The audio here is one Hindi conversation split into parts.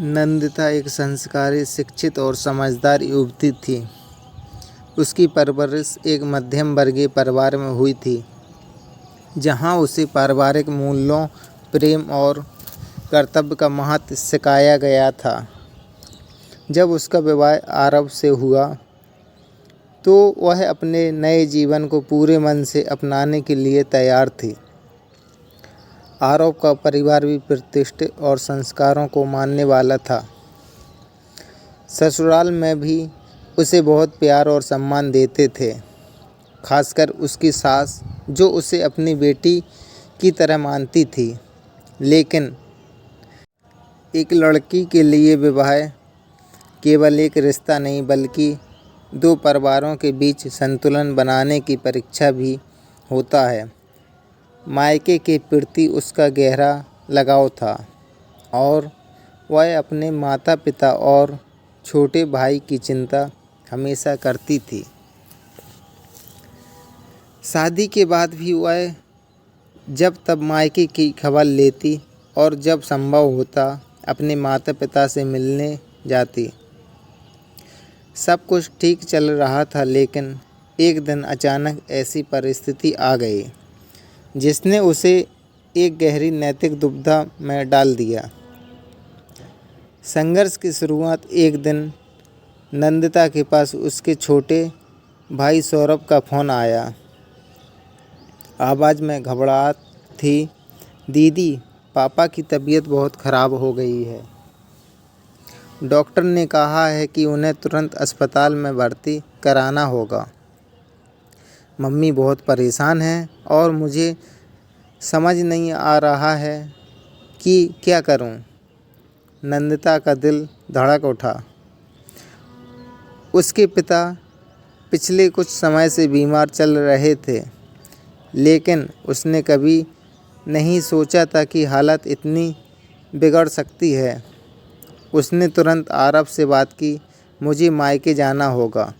नंदिता एक संस्कारी, शिक्षित और समझदार युवती थी। उसकी परवरिश एक मध्यम वर्गीय परिवार में हुई थी, जहां उसे पारिवारिक मूल्यों, प्रेम और कर्तव्य का महत्व सिखाया गया था। जब उसका विवाह आरव से हुआ, तो वह अपने नए जीवन को पूरे मन से अपनाने के लिए तैयार थी। आरव का परिवार भी प्रतिष्ठित और संस्कारों को मानने वाला था। ससुराल में भी उसे बहुत प्यार और सम्मान देते थे, खासकर उसकी सास, जो उसे अपनी बेटी की तरह मानती थी। लेकिन एक लड़की के लिए विवाह केवल एक रिश्ता नहीं, बल्कि दो परिवारों के बीच संतुलन बनाने की परीक्षा भी होता है। मायके के प्रति उसका गहरा लगाव था और वह अपने माता पिता और छोटे भाई की चिंता हमेशा करती थी। शादी के बाद भी वह जब तब मायके की खबर लेती और जब संभव होता अपने माता पिता से मिलने जाती। सब कुछ ठीक चल रहा था, लेकिन एक दिन अचानक ऐसी परिस्थिति आ गई जिसने उसे एक गहरी नैतिक दुविधा में डाल दिया। संघर्ष की शुरुआत एक दिन नंदिता के पास उसके छोटे भाई सौरभ का फ़ोन आया। आवाज़ में घबराहट थी। दीदी, पापा की तबीयत बहुत ख़राब हो गई है। डॉक्टर ने कहा है कि उन्हें तुरंत अस्पताल में भर्ती कराना होगा। मम्मी बहुत परेशान हैं और मुझे समझ नहीं आ रहा है कि क्या करूं। नंदिता का दिल धड़क उठा। उसके पिता पिछले कुछ समय से बीमार चल रहे थे, लेकिन उसने कभी नहीं सोचा था कि हालत इतनी बिगड़ सकती है। उसने तुरंत आरव से बात की, मुझे मायके जाना होगा।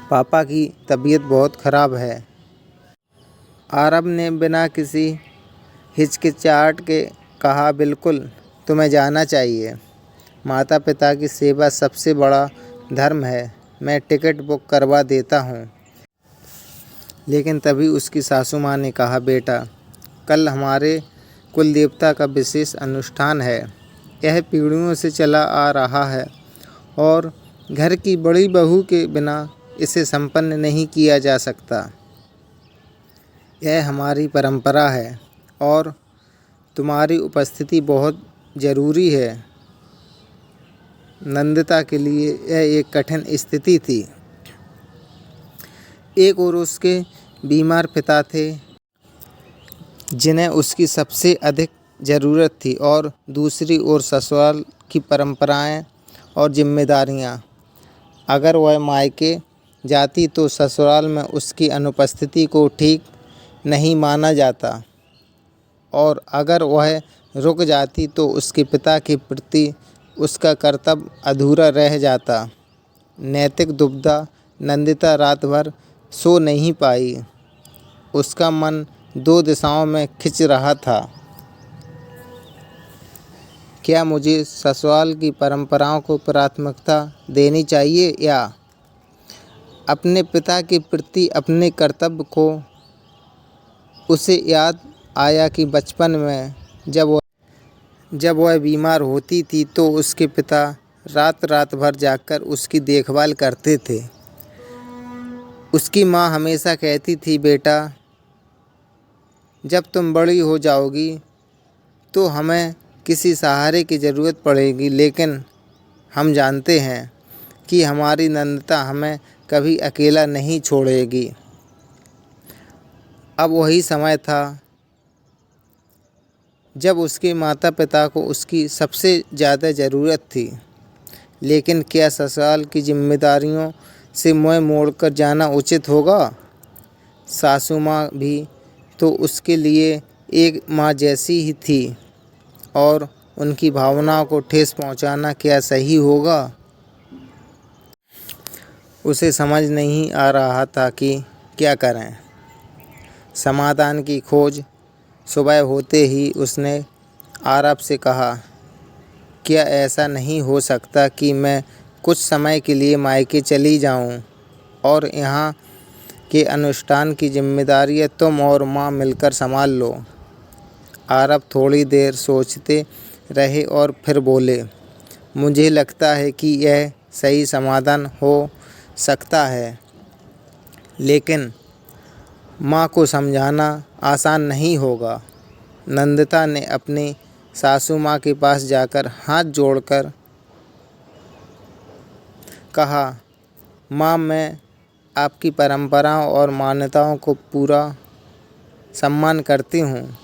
पापा की तबीयत बहुत ख़राब है। आरव ने बिना किसी हिचकिचाहट के कहा, बिल्कुल, तुम्हें जाना चाहिए। माता पिता की सेवा सबसे बड़ा धर्म है। मैं टिकट बुक करवा देता हूँ। लेकिन तभी उसकी सासू माँ ने कहा, बेटा, कल हमारे कुल देवता का विशेष अनुष्ठान है। यह पीढ़ियों से चला आ रहा है और घर की बड़ी बहू के बिना इसे संपन्न नहीं किया जा सकता। यह हमारी परंपरा है और तुम्हारी उपस्थिति बहुत ज़रूरी है। नंदिता के लिए यह एक कठिन स्थिति थी। एक ओर उसके बीमार पिता थे, जिन्हें उसकी सबसे अधिक ज़रूरत थी, और दूसरी ओर ससुराल की परंपराएं और जिम्मेदारियां। अगर वह मायके जाती तो ससुराल में उसकी अनुपस्थिति को ठीक नहीं माना जाता, और अगर वह रुक जाती तो उसके पिता के प्रति उसका कर्तव्य अधूरा रह जाता। नैतिक दुविधा। नंदिता रात भर सो नहीं पाई। उसका मन दो दिशाओं में खिंच रहा था। क्या मुझे ससुराल की परंपराओं को प्राथमिकता देनी चाहिए या अपने पिता के प्रति अपने कर्तव्य को? उसे याद आया कि बचपन में जब वह बीमार होती थी तो उसके पिता रात रात भर जागकर उसकी देखभाल करते थे। उसकी माँ हमेशा कहती थी, बेटा, जब तुम बड़ी हो जाओगी तो हमें किसी सहारे की ज़रूरत पड़ेगी, लेकिन हम जानते हैं कि हमारी नंदिता हमें कभी अकेला नहीं छोड़ेगी। अब वही समय था जब उसके माता पिता को उसकी सबसे ज़्यादा ज़रूरत थी। लेकिन क्या ससुराल की जिम्मेदारियों से मुँह मोड़कर जाना उचित होगा? सासू माँ भी तो उसके लिए एक माँ जैसी ही थी, और उनकी भावनाओं को ठेस पहुँचाना क्या सही होगा? उसे समझ नहीं आ रहा था कि क्या करें। समाधान की खोज। सुबह होते ही उसने आरव से कहा, क्या ऐसा नहीं हो सकता कि मैं कुछ समय के लिए मायके चली जाऊं और यहाँ के अनुष्ठान की जिम्मेदारियां तुम और माँ मिलकर संभाल लो? आरव थोड़ी देर सोचते रहे और फिर बोले, मुझे लगता है कि यह सही समाधान हो सकता है, लेकिन माँ को समझाना आसान नहीं होगा। नंदिता ने अपनी सासू माँ के पास जाकर हाथ जोड़कर कहा, माँ, मैं आपकी परंपराओं और मान्यताओं को पूरा सम्मान करती हूँ,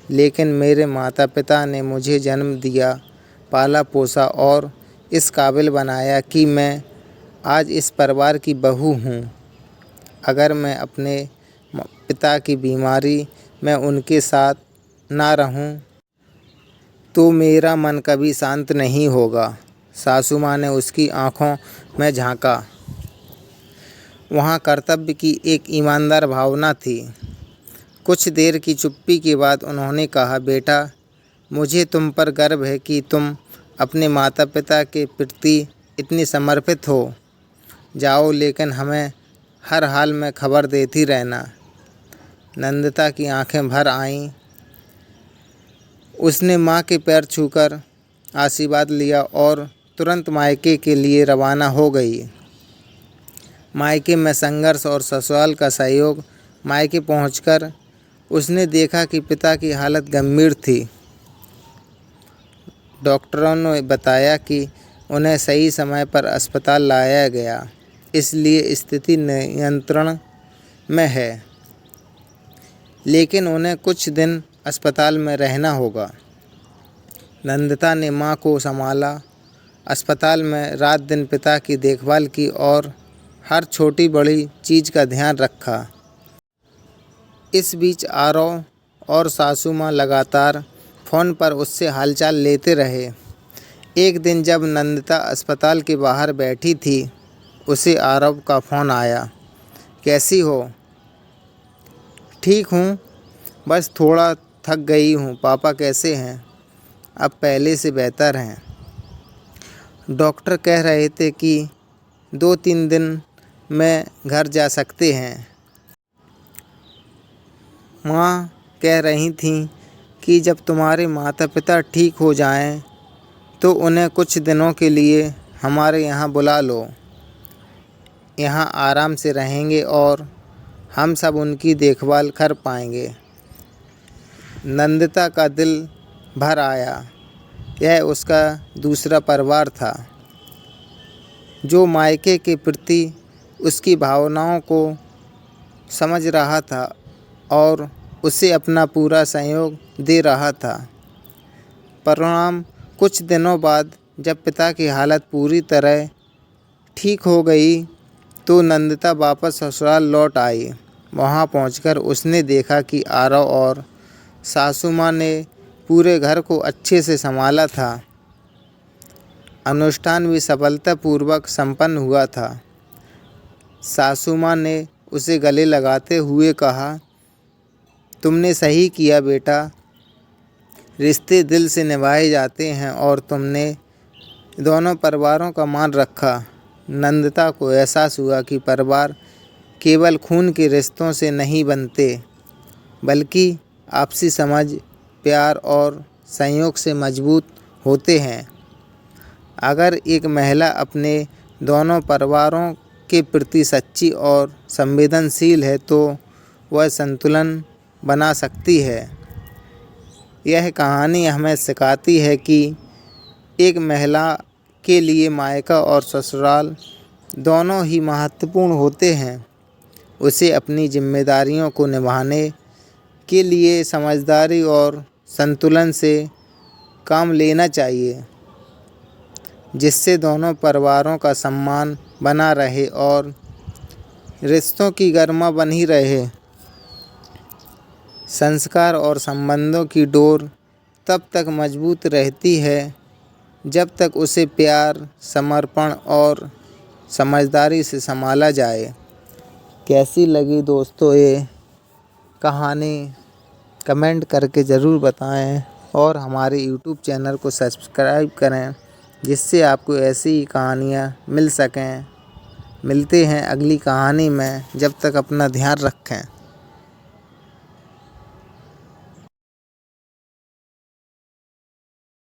लेकिन मेरे माता पिता ने मुझे जन्म दिया, पाला पोसा और इस काबिल बनाया कि मैं आज इस परिवार की बहू हूँ। अगर मैं अपने पिता की बीमारी में उनके साथ ना रहूं तो मेरा मन कभी शांत नहीं होगा। सासू माँ ने उसकी आंखों में झांका। वहाँ कर्तव्य की एक ईमानदार भावना थी। कुछ देर की चुप्पी के बाद उन्होंने कहा, बेटा, मुझे तुम पर गर्व है कि तुम अपने माता पिता के प्रति इतनी समर्पित हो। जाओ, लेकिन हमें हर हाल में खबर देती रहना। नंदिता की आंखें भर आईं। उसने माँ के पैर छूकर आशीर्वाद लिया और तुरंत मायके के लिए रवाना हो गई। मायके में संघर्ष और ससुराल का सहयोग। मायके पहुंचकर उसने देखा कि पिता की हालत गंभीर थी। डॉक्टरों ने बताया कि उन्हें सही समय पर अस्पताल लाया गया, इसलिए स्थिति नियंत्रण में है, लेकिन उन्हें कुछ दिन अस्पताल में रहना होगा। नंदिता ने माँ को संभाला, अस्पताल में रात दिन पिता की देखभाल की और हर छोटी बड़ी चीज़ का ध्यान रखा। इस बीच आरव और सासू माँ लगातार फ़ोन पर उससे हालचाल लेते रहे। एक दिन जब नंदिता अस्पताल के बाहर बैठी थी, उसे आरव का फ़ोन आया। कैसी हो? ठीक हूँ, बस थोड़ा थक गई हूँ। पापा कैसे हैं? अब पहले से बेहतर हैं। डॉक्टर कह रहे थे कि 2-3 दिन में घर जा सकते हैं। माँ कह रही थीं कि जब तुम्हारे माता पिता ठीक हो जाएं, तो उन्हें कुछ दिनों के लिए हमारे यहाँ बुला लो। यहाँ आराम से रहेंगे और हम सब उनकी देखभाल कर पाएंगे। नंदिता का दिल भर आया। यह उसका दूसरा परिवार था, जो मायके के प्रति उसकी भावनाओं को समझ रहा था और उसे अपना पूरा सहयोग दे रहा था। परिणाम कुछ दिनों बाद जब पिता की हालत पूरी तरह ठीक हो गई, तो नंदिता वापस ससुराल लौट आई। वहां पहुंचकर उसने देखा कि आरव और सासू माँ ने पूरे घर को अच्छे से संभाला था। अनुष्ठान भी सफलतापूर्वक संपन्न हुआ था। सासू माँ ने उसे गले लगाते हुए कहा, तुमने सही किया बेटा, रिश्ते दिल से निभाए जाते हैं और तुमने दोनों परिवारों का मान रखा। नंदिता को एहसास हुआ कि परिवार केवल खून के रिश्तों से नहीं बनते, बल्कि आपसी समझ, प्यार और संयोग से मजबूत होते हैं। अगर एक महिला अपने दोनों परिवारों के प्रति सच्ची और संवेदनशील है, तो वह संतुलन बना सकती है। यह कहानी हमें सिखाती है कि एक महिला के लिए मायका और ससुराल दोनों ही महत्वपूर्ण होते हैं। उसे अपनी जिम्मेदारियों को निभाने के लिए समझदारी और संतुलन से काम लेना चाहिए, जिससे दोनों परिवारों का सम्मान बना रहे और रिश्तों की गरिमा बनी रहे। संस्कार और संबंधों की डोर तब तक मजबूत रहती है जब तक उसे प्यार, समर्पण और समझदारी से संभाला जाए। कैसी लगी दोस्तों ये कहानी? कमेंट करके ज़रूर बताएं। और हमारे यूट्यूब चैनल को सब्सक्राइब करें, जिससे आपको ऐसी ही कहानियाँ मिल सकें। मिलते हैं अगली कहानी में, जब तक अपना ध्यान रखें।